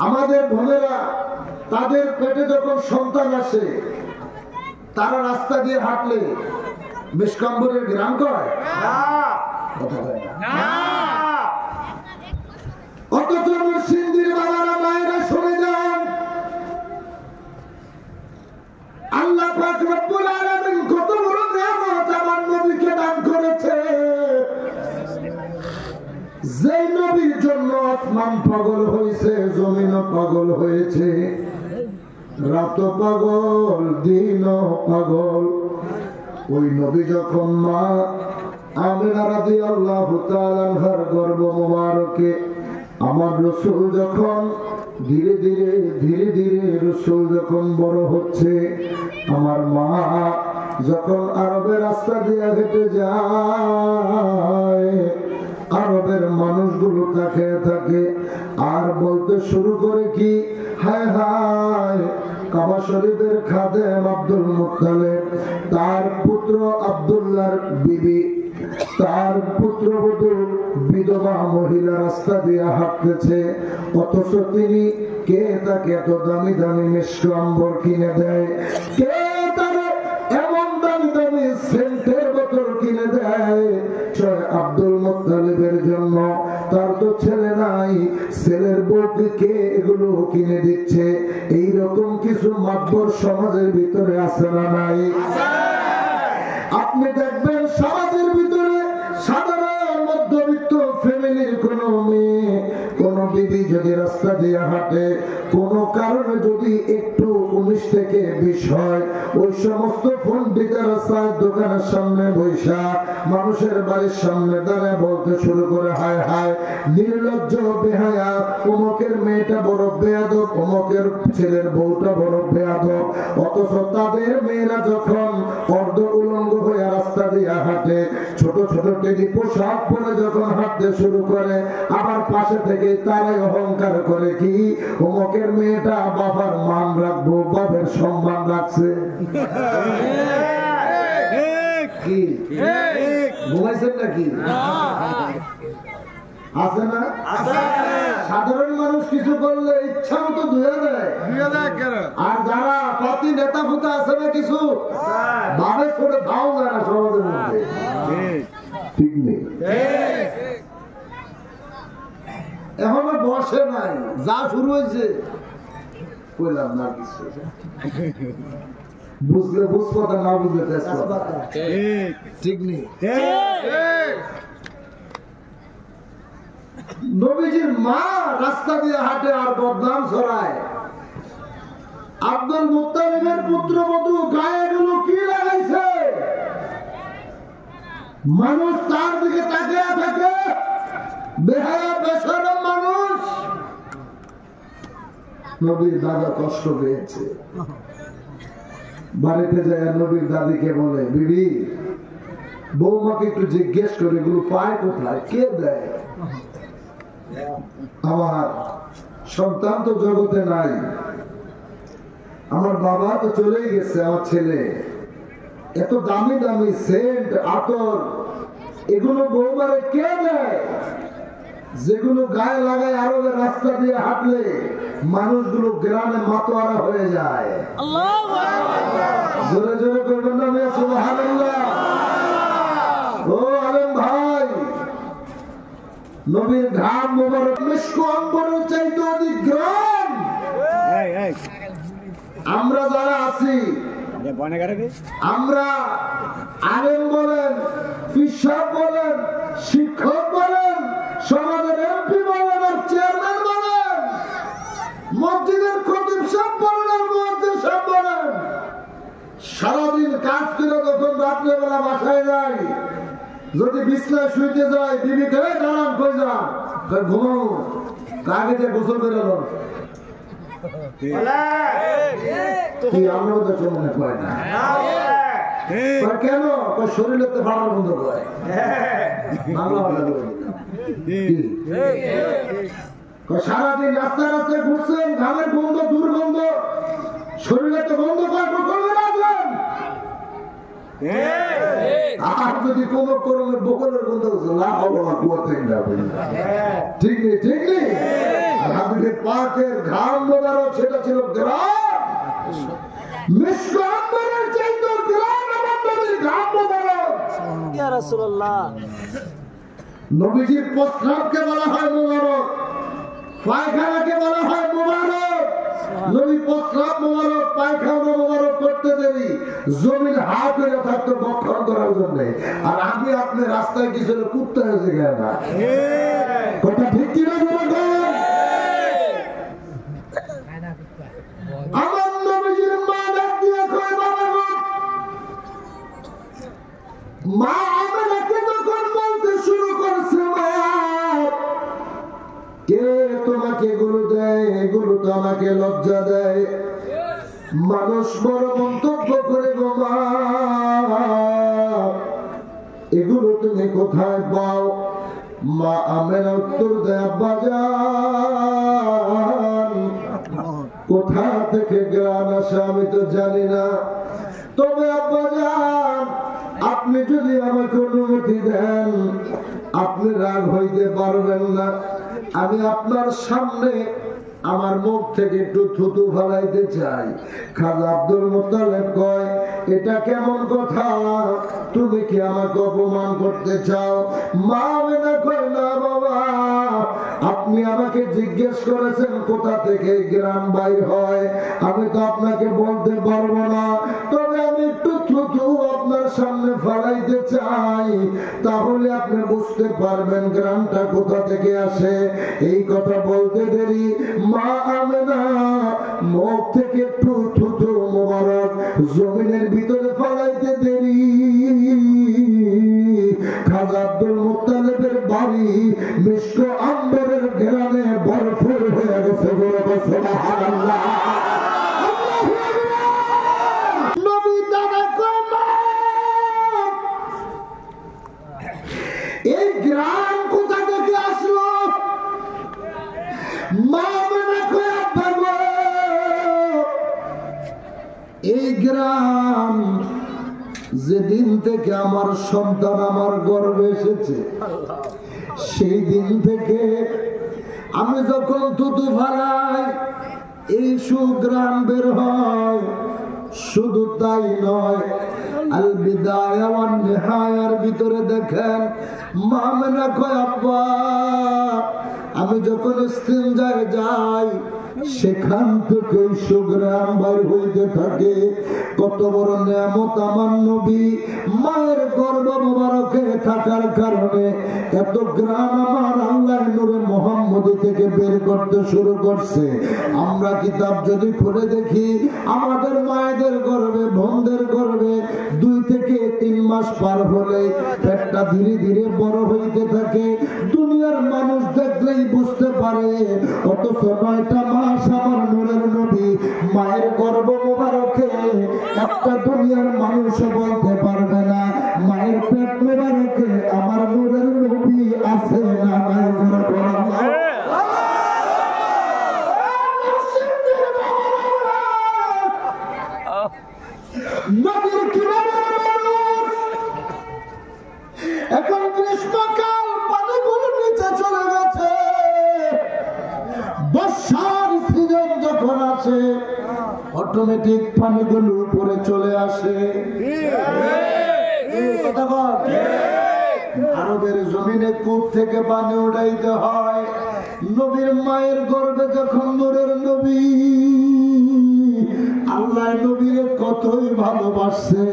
আমাদের বোনেরা তাদের পেটে যখন সন্তান আসে তারা রাস্তা দিয়ে হাঁটলে মিষ্কাম্বরের গ্রাম কয় অথচ মুর্শিদের বাবারা মায়েরা শুনে যান আল্লাহ পাক রব্বুল আলামিন কত বড় নিয়ামত আমার নবীকে দান করেছে। যে নবীর জন্য আসমান পাগল হয়েছে, জমিনও পাগল হয়েছে, রাত পাগল দিন পাগল। ওই নবী যখন মা আমিনা রাদিয়াল্লাহু তাআলা আনহার গর্ভ মোবারকে আমার রাসূল যখন ধীরে ধীরে রাসূল যখন বড় হচ্ছে, আমার মা যখন আরবের রাস্তা দিয়ে হেঁটে যায়, আরবের মানুষগুলো তাকে থাকে আর বলতে শুরু করে কি, হায় হায় কাবা শরীফের খাদেম আব্দুল মুত্তালিব তার পুত্র আব্দুল্লাহর বিবি, তার পুত্রবধূ বিধবা মহিলা রাস্তা দিয়ে হাঁটতেছে, অথচ তিনি কে তাকে এত দামি দামি মিষ্টি আম্বর কিনে দেয়, কে তার এমন দামি দামি সেন্টের বোতল কিনে দেয় আব্দুল মুত্তালিবের জন্য। তার তো ছেলে নাই, ছেলের বউকে কে এগুলো কিনে দিচ্ছে? এইরকম কিছু মাতবর সমাজের ভিতরে আছে না নাই? আপনি দেখবেন সমাজের ভিতরে সাধারণ মধ্যবিত্ত ফ্যামিলির কোন মেয়ে, কোন বিবি যদি রাস্তা দিয়ে হাঁটে, কোন কারণে যদি একটু 19 থেকে 20 হয়, ওই সমস্ত পণ্ডিতেরা চায়ের দোকানের সামনে বৈশা মানুষের বাড়ির সামনে দাঁড়ায় বলতে শুরু করে, হায় হায় নির্লজ্জ বেহায়া, অমুকের মেয়েটা বড় বেয়াদব, অমুকের ছেলের বউটা বড় বেয়াদব। অথচ তাদের মেয়েরা যখন অর্ধ উলঙ্গ হয়ে রাস্তা দিয়ে হাঁটে, ছোট ছোট টেডি পোশাক পরে যখন হাঁটতে শুরু করে, আবার পাশে থেকে তারাই অহংকার করে কি, অমুকের মেয়েটা বাবার মান রাখবো, বাবার সম্মান রাখছে। কি ঘুমাইছেন নাকি? আছে না? সাধারণ মানুষ কিছু করলে ইচ্ছা মতো ধুয়ে দেয়, আর যারা প্রতি নেতা ফুতা আছে না কিছু ভাবে করে দাও যায় না সমাজের মধ্যে, ঠিক নেই। এখনো বসে নাই, যা শুরু হয়েছে কইলাম না কিছু, বুঝলে বুঝবো না বুঝলে ঠিক নেই। নবীজির মা রাস্তা দিয়ে হাঁটে আর বদনাম ছড়ায়, আব্দুল মুত্তালিবের পুত্রবধূ গায়ে গুলো কি লাগাইছে, মানুষ তার দিকে তাকিয়ে থাকে, বেহায়া বেশরম মানুষ। নবীর দাদা কষ্ট পেয়েছে, বাড়িতে যায় নবীর দাদিকে বলে, বিবি বৌমাকে একটু জিজ্ঞেস করে এগুলো পায় কোথায়, কে দেয়? আমার সন্তান তো জগতে নাই, আমার বাবা তো চলেই গেছে, আমার ছেলে এত দামি দামি সেন্ট আতর এগুলো বৌমারে কে দেয়? যেগুলো গায়ে লাগায় আরবের রাস্তা দিয়ে হাঁটলে মানুষগুলো গ্রামে মাতোয়ারা হয়ে যায়। জোরে জোরে করবেন না সুবহানাল্লাহ। ও আলেম ভাই, নবীর ঘাম মোবারক মিষ্ক অম্বরের চাইতে অধিক গ্রাম। আমরা যারা আছি, আমরা আলেম বলেন, পিসাব বলেন, শিক্ষক বলেন, সমাজের এমপি বলেন আর চেয়ারম্যান বলেন, মসজিদের খতিব সাহেব বলেন আর মুয়াজ্জিন সাহেব বলেন, সারাদিন কাজ করে যখন রাত্রেবেলা বাসায় যায়, যদি বিছনায় শুইতে যায়, বিবিকে দাঁড়ান কই যান, ঘুমাবো, আগে যে গোসল করে এলো আমরা তো চলে কয় না কেন, শরীরে তো ভাড়া বন্ধ করে সারাদিন রাস্তায় রাস্তায় ঘুরছেন, ঘামের গন্ধ দুর্গন্ধ, শরীরে তো গন্ধ করে আর যদি কোন করণের বকলের গন্ধ লাভ হবো না, কুয়া থেকে যাবে, ঠিক নেই ঠিক নেই। আর হাবিবের পাকের ঘাম মোবারক, সেটা ছিল গ্রাম। মিশক আম্বরের চাইতে গ্রাম আমার নবীর ঘাম মোবারক। ইয়া রাসূলুল্লাহ, নবীজির প্রস্রাবকে বলা হয় মোবারক, পায়খানাকে বলা হয় মোবারক। নবী প্রস্রাব মোবারক, পায়খানা মোবারক করতে দেরি জমিন হাত হয়ে থাকতো বক্ষণ করার জন্য। আর আমি আপনি রাস্তায় কিছু কুত্তা হয়েছে গেল না, কথা ঠিক কিনা বলবেন? আমার নবীজির মা ডাক দিয়ে কয়, বাবা গো, মা আমাকে যখন বলতে শুরু করছে, মা কে তোমাকে এগুলো দেয়? এগুলো তো আমাকে লজ্জা দেয়, মানুষ বড় মন্তব্য করে গো মা, এগুলো তুমি কোথায় পাও? মা আমের উত্তর দেয়, আব্বাজান কোথা থেকে জ্ঞান আসে আমি তো জানি না, তবে আব্বাজান আপনি যদি আমাকে অনুমতি দেন, আপনি রাগ হইতে পারবেন না, আমি আপনার সামনে আমার মুখ থেকে একটু থুতু ফেলাইতে চাই। খাজা আব্দুল মুত্তালিব কয়, এটা কেমন কথা? তুমি কি আমাকে অপমান করতে চাও? মা আমেনা কয়, না বাবা, আপনি আমাকে জিজ্ঞেস করেছেন কোথা থেকে গ্রাম বাইর হয়, আমি তো আপনাকে বলতে পারবো না, তবে আমি একটু থুতু আপনার সামনে ফেলাইতে চাই, তাহলে আপনি বুঝতে পারবেন গ্রামটা কোথা থেকে আসে। এই কথা বলতে দেরি মা আমেনা মুখ থেকে একটু থুতু মোবারক জমিনের ভিতরে ফেলাইতে দেরি খাজা আব্দুল মুত্তালিবের বাড়ি মিশক আম্বরের ঘেরানে ভরপুর হয়ে গেছে। সুবহানাল্লাহ। নবী দাদা কমা, এই গ্রাম কোথা থেকে আসলো? মা আমেনা কয়, আব্বা গো, এই গ্রাম যেদিন থেকে আমার সন্তান আমার গর্ভে এসেছে, সেই দিন থেকে আমি যখন থুতু ফেলাই এই সুগ্রাম বের হয়। শুধু তাই নয়, আল বিদায়া ওয়ান নিহায়ার ভিতরে দেখেন মা আমেনা কয়, আব্বা আমি যখন ইস্তিনজায় যাই সেখান থেকে সুগ্রাম বাইর হইতে থাকে। কত বড় নিয়ামত আমার নবী মায়ের গর্ভ মোবারকে থাকার কারণে এত গ্রাম আমার আল্লাহ নূরে মুহাম্মদী থেকে বের করতে শুরু করছে। আমরা কিতাব যদি খুলে দেখি, আমাদের মায়েদের গর্ভে, বোনদের গর্ভে 2 থেকে 3 মাস পার হলে পেটটা ধীরে ধীরে বড় হইতে থাকে। দুনিয়ার মানুষ দেখলেই বুঝতে পারে, অথচ 9টা মাস আমার নূরের নবী মায়ের গর্ভ মোবারকে একটা দুনিয়ার মানুষ বলতে পারবে না মায়ের পেট মোবারকে আমার নূরের নবী আছে না নাই। নবীর কিনারে মানুষ এখন গ্রীষ্মকাল, পানিগুলো নিচে চলে গেছে, বর্ষার সিজন যখন আসে অটোমেটিক পানিগুলো উপরে চলে আসে। আরবের জমিনে কূপ থেকে পানি উঠাইতে হয়। নবীর মায়ের গর্ভে যখন নূরের নবী, আল্লাহ নবীর কতই ভালোবাসছে।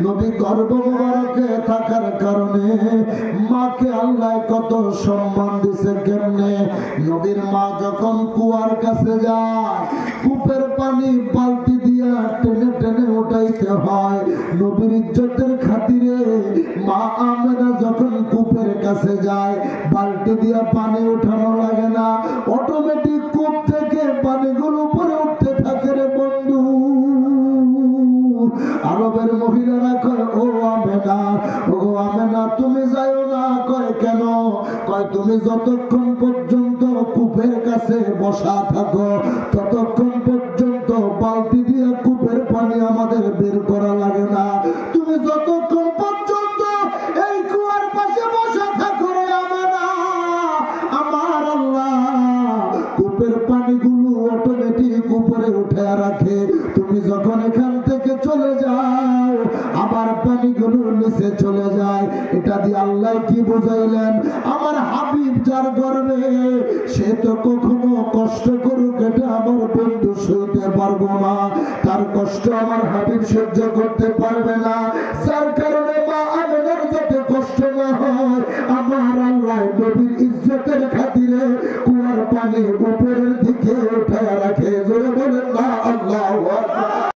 নবী গর্ভ মোবারকে থাকার কারণে মাকে আল্লাহ কত সম্মান দিছে। কেমনে? নবীর মা যখন কুয়ার কাছে যায়, কূপের পানি বালতি দিয়া টেনে টেনে উঠাইতে হয়। নবীর ইজ্জতের খাতিরে মা আমেনা যখন কূপের কাছে যায়, বালতি দিয়া পানি উঠানো লাগে না, অটোমেটিক কূপ থেকে পানিগুলো উপরে উঠতে থাকে। রে বন্ধু, আরবের মহিলারা কয়, ও আমেনা, ও আমেনা তুমি যাইও না। কয় কেন? কয় তুমি যতক্ষণ পর্যন্ত কূপের কাছে বসা থাকো ততক্ষণ পর্যন্ত বালতি দিয়ে কূপের পানি আমাদের বের করা লাগে না। তুমি যতক্ষণ পর্যন্ত এই কুয়ার পাশে বসা থাকো রে আমেনা, আমার আল্লাহ কূপের পানিগুলো অটোমেটিক উপরে উঠে রাখে। তুমি যখন এখান থেকে চলে যাও আবার পানিগুলো নিচে চলে যায়। এটা দিয়ে আল্লাহ কি বুঝাইলেন? আমার হাবিব যার গর্বে, সে তো কখনো কষ্ট করুক এটা আমার বন্ধু সইতে পারবো না, তার কষ্ট আমার হাবিব সহ্য করতে পারবে না। যার কারণে মা আমেনার যাতে কষ্ট না হয়, আমার আল্লাহ নবীর ইজ্জতের খাতিরে কুয়ার পানি